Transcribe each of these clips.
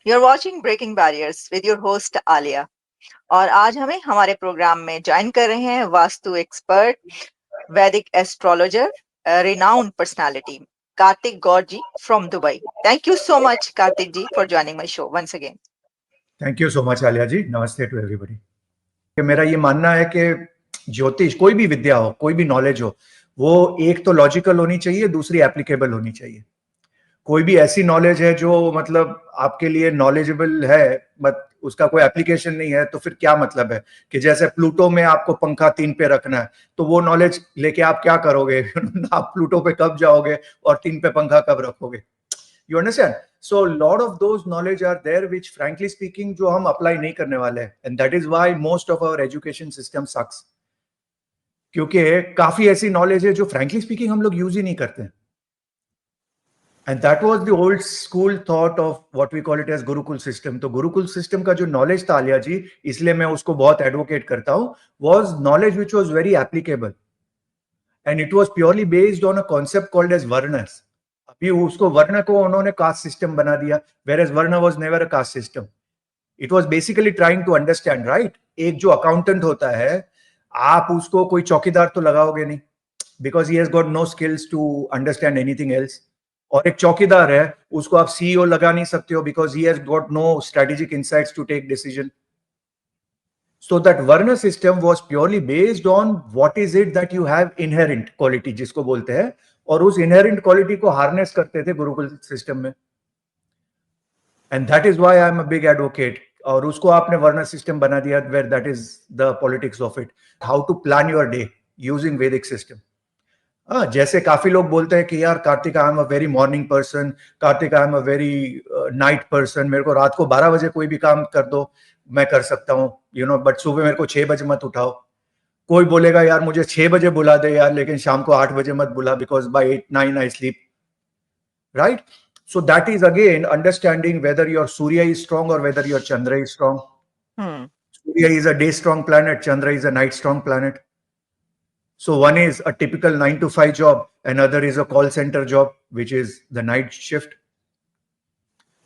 You're watching Breaking Barriers with your host Alia और आज हमें हमारे प्रोग्राम में ज्वाइन कर रहे हैं वास्तु एक्सपर्ट, वैदिक astrologer, renowned personality Karthik Gaur ji from Dubai. Thank you so much Karthik ji for joining my show once again. Thank you so much Alia ji. नमस्ते टू एवरीबॉडी. मेरा ये मानना है कि ज्योतिष कोई भी विद्या हो, कोई भी नॉलेज हो, वो एक तो लॉजिकल होनी चाहिए, दूसरी एप्लीकेबल होनी चाहिए. कोई भी ऐसी नॉलेज है जो मतलब आपके लिए नॉलेजेबल है बट उसका कोई एप्लीकेशन नहीं है, तो फिर क्या मतलब है कि जैसे प्लूटो में आपको पंखा 3 पे रखना है, तो वो नॉलेज लेके आप क्या करोगे? आप प्लूटो पे कब जाओगे और 3 पे पंखा कब रखोगे? You understand? So a lot of those knowledge are there which frankly speaking जो हम apply नहीं करने वाले हैं, and that is why most of our education system sucks. क्योंकि काफी ऐसी नॉलेज है जो frankly speaking हम लोग यूज ही नहीं करते हैं. And that was the old school thought of what we call it as Gurukul system. तो Gurukul system का जो knowledge था आलिया जी, इसलिए मैं उसको बहुत advocate करता हूँ, was knowledge which was very applicable. And it was purely based on a concept called as varnas. अभी उसको वर्ण को उन्होंने कास्ट सिस्टम बना दिया, whereas वर्ण was never a caste system. It was basically trying to understand, right? एक जो अकाउंटेंट होता है, आप उसको कोई चौकीदार तो लगाओगे नहीं, because he has got no skills to understand anything else. और एक चौकीदार है, उसको आप सीईओ लगा नहीं सकते हो, because he has got no strategic insights to take decision. So that Varna system was purely based on what is it that you have inherent quality, जिसको बोलते हैं, और उस inherent quality को harness करते थे गुरुकुल system में. And that is why I am a big advocate. और उसको आपने Varna system बना दिया, where that is the politics of it. How to plan your day using Vedic system. जैसे काफी लोग बोलते हैं कि यार Kartik I am a very morning person, Kartik I am a very night person, मेरे को रात को 12 बजे कोई भी काम कर दो, मैं कर सकता हूँ, यू नो, बट सुबह मेरे को 6 बजे मत उठाओ. कोई बोलेगा यार मुझे 6 बजे बुला दे यार, लेकिन शाम को 8 बजे मत बुला, because by 8-9 I sleep, right? So that is again understanding whether your Surya is strong or whether your Chandra is strong. Surya is a day strong planet, Chandra is a night strong planet. So one is a typical 9 to 5 job, another is a call center job, which is the night shift.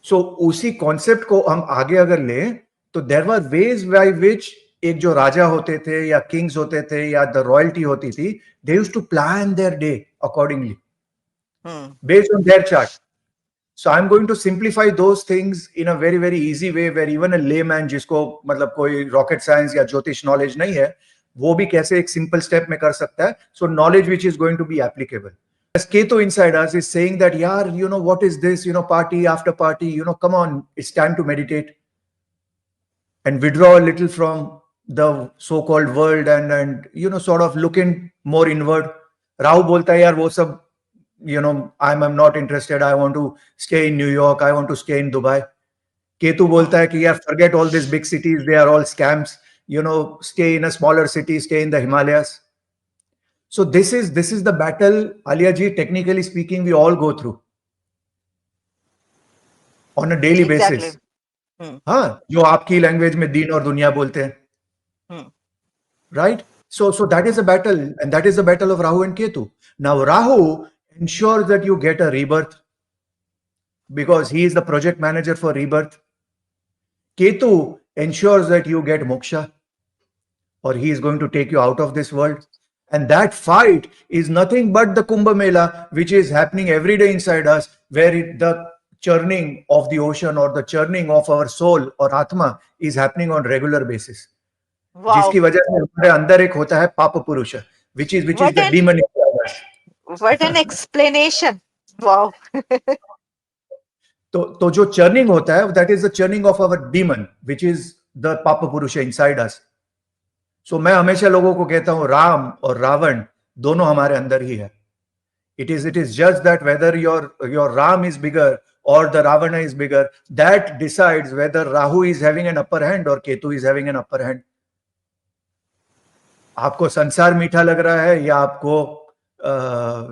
So उसी concept को हम आगे अगर लें, तो there were ways by which एक जो राजा होते थे या kings होते थे या the royalty होती थी, they used to plan their day accordingly, based on their chart. So I'm going to simplify those things in a very, very easy way where even a layman जिसको मतलब कोई rocket science या ज्योतिष knowledge नहीं है, वो भी कैसे एक simple step में कर सकता है. So knowledge which is going to be applicable. As Ketu inside us is saying that, yaar, you know, what is this, you know, party after party, you know, come on, it's time to meditate and withdraw a little from the so-called world and you know, sort of looking more inward. Rahu bolta hai, yaar, wo sab, you know, I'm not interested. I want to stay in New York. I want to stay in Dubai. Ketu bolta hai ki, yaar, forget all these big cities. They are all scams. You know, stay in a smaller city, stay in the Himalayas. So this is the battle, Alia ji, technically speaking, we all go through on a daily basis. हाँ, जो आपकी language में दीन और दुनिया बोलते हैं, right? So that is a battle, and that is the battle of Rahu and Ketu. Now Rahu ensures that you get a rebirth because he is the project manager for rebirth. Ketu ensures that you get moksha, or he is going to take you out of this world. And that fight is nothing but the Kumbh Mela, which is happening every day inside us, where the churning of the ocean or the churning of our soul or Atma is happening on regular basis. Wow. जिसकी वजह से हमारे अंदर एक होता है पाप पुरुष, which is the demon inside us. What an explanation! Wow. तो जो churning होता है, that is the churning of our demon, which is the papa purusha inside us. So मैं हमेशा लोगों को कहता हूँ राम और रावण दोनों हमारे अंदर ही है. It is just that whether your Ram is bigger or the Ravana is bigger, that decides whether Rahu is having an upper hand or Ketu is having an upper hand. आपको संसार मीठा लग रहा है या आपको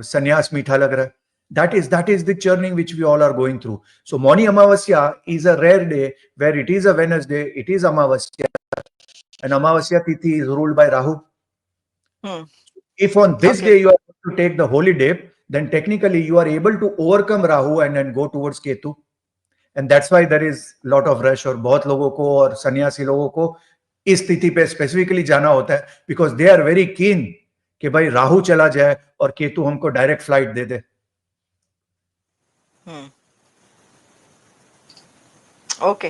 संन्यास मीठा लग रहा है? That is the churning which we all are going through. So Mauni Amavasya is a rare day where it is a Wednesday, it is Amavasya, and Amavasya Tithi is ruled by Rahu. If on this day you are going to take the holy day, then technically you are able to overcome Rahu and go towards Ketu. And that's why there is lot of rush, और बहुत लोगों को और सन्यासी लोगों को इस स्थिति पे स्पेसिफिकली जाना होता है because they are very keen कि भाई राहु चला जाए और केतु हमको डायरेक्ट फ्लाइट दे दे। ओके,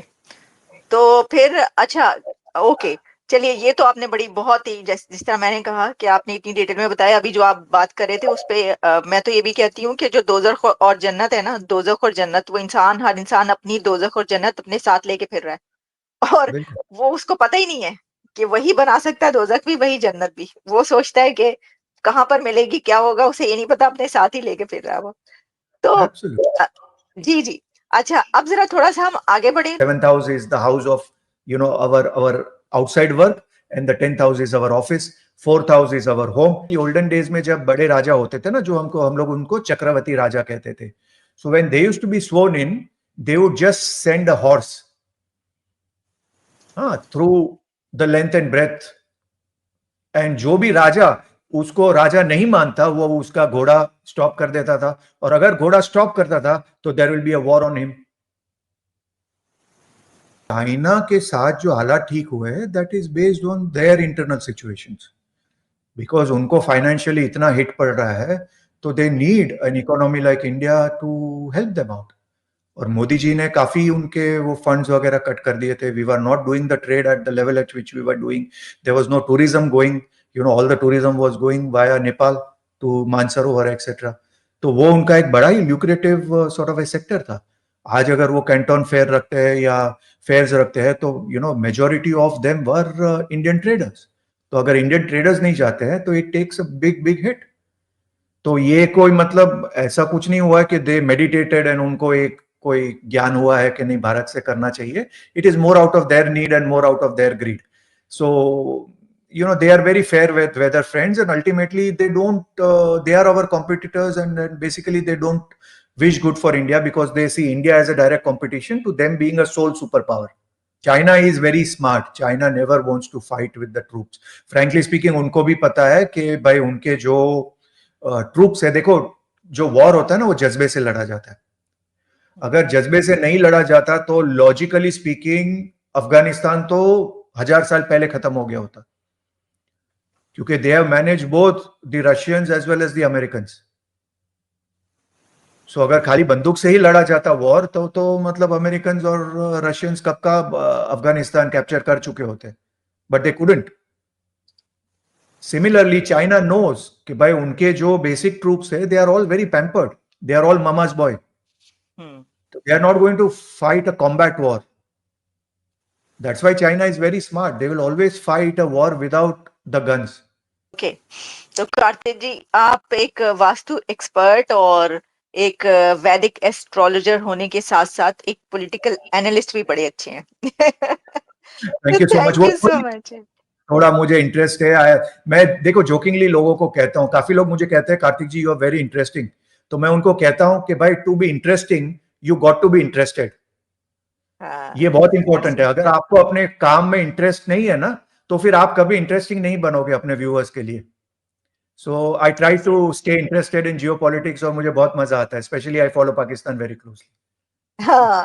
तो फिर अच्छा, ओके, चलिए, ये तो आपने बड़ी बहुत ही जिस तरह मैंने कहा कि आपने इतनी डिटेल में बताया। अभी जो आप बात कर रहे थे उस पे मैं तो ये भी कहती हूँ कि जो दोजख और जन्नत है ना, दोजख और जन्नत, वो हर इंसान अपनी दोजख और जन्नत अपने साथ लेके फिर रहा है, और वो उसको पता ही नहीं है कि वही बना सकता है दोजख भी, वही जन्नत भी। वो सोचता है कि कहाँ पर मिलेगी, क्या होगा, उसे ये नहीं पता, अपने साथ ही लेके फिर रहा है वो। तो जी जी, अच्छा, अब जरा थोड़ा सा हम आगे बढ़े। 7th house is the house of our outside work, and the 10th house is our office, 4th house is our home. Olden days में जब बड़े राजा होते थे ना, जो हम लोग उनको चक्रवर्ती राजा कहते थे, so when they used to be sworn in, they would just send a horse through the length and breadth, and जो भी राजा उसको राजा नहीं मानता वो उसका घोड़ा स्टॉप कर देता था, और अगर घोड़ा स्टॉप करता था तो there will be a war on him. China के साथ जो हालात ठीक हुए हैं, that is based on their internal situations, because उनको फाइनेंशियली इतना हिट पड़ रहा है, तो they need an economy like India to help them out. और मोदी जी ने काफी उनके वो फंड्स वगैरह कट कर दिए थे। We were not doing the trade at the level at which we were doing, there was no tourism going, all the tourism was going via Nepal to Mansarovar etcetera. तो वो उनका एक बड़ा ही lucrative sort of a sector था। आज अगर वो कैंटन फेयर रखते हैं या फेयर्स रखते हैं, तो majority of them were Indian traders. तो अगर इंडियन ट्रेडर्स नहीं जाते हैं तो it takes a big big hit. तो ये कोई मतलब ऐसा कुछ नहीं हुआ कि दे मेडिटेटेड एंड उनको एक कोई ज्ञान हुआ है कि नहीं भारत से करना चाहिए। It is more out of their need and more out of their greed. So they are very fair with weather friends, and ultimately they don't they are our competitors, and basically they don't wish good for India because they see India as a direct competition to them being a sole superpower. China is very smart. China never wants to fight with the troops. Frankly speaking, उनको भी पता है कि भाई उनके जो troops है, देखो जो वॉर होता है ना वो जज्बे से लड़ा जाता है। अगर जज्बे से नहीं लड़ा जाता तो लॉजिकली स्पीकिंग अफगानिस्तान तो 1000 साल पहले खत्म हो गया होता, क्योंकि they have manage both the Russians as well as the Americans. So अगर खाली बंदूक से ही लड़ा जाता वॉर तो मतलब अमेरिकन्स और रशियंस कब का अफगानिस्तान कैप्चर कर चुके होते, but they couldn't. Similarly China knows कि भाई उनके जो बेसिक ट्रूप्स है they are all very pampered, they are all mama's boy, they are not going to fight a combat war. That's why China is very smart. They will always fight a war without the guns. Okay. तो कार्तिक जी, आप एक vastu expert और एक वैदिक astrologer होने के साथ साथ एक पॉलिटिकल एनालिस्ट भी बड़े अच्छे हैं। Thank you so much. Thank you so much. थोड़ा मुझे इंटरेस्ट है। मैं देखो जोकिंगली लोगों को कहता हूँ, काफी लोग मुझे कहते हैं Kartik ji you are very interesting, तो मैं उनको कहता हूँ कि भाई to be interesting you got to be interested. ये बहुत इंपॉर्टेंट है। अगर आपको अपने काम में इंटरेस्ट नहीं है ना, तो फिर आप कभी इंटरेस्टिंग नहीं बनोगे अपने व्यूअर्स के लिए। So I try to stay interested in geopolitics, और मुझे बहुत मजा आता है। Specially I follow Pakistan very closely. हाँ,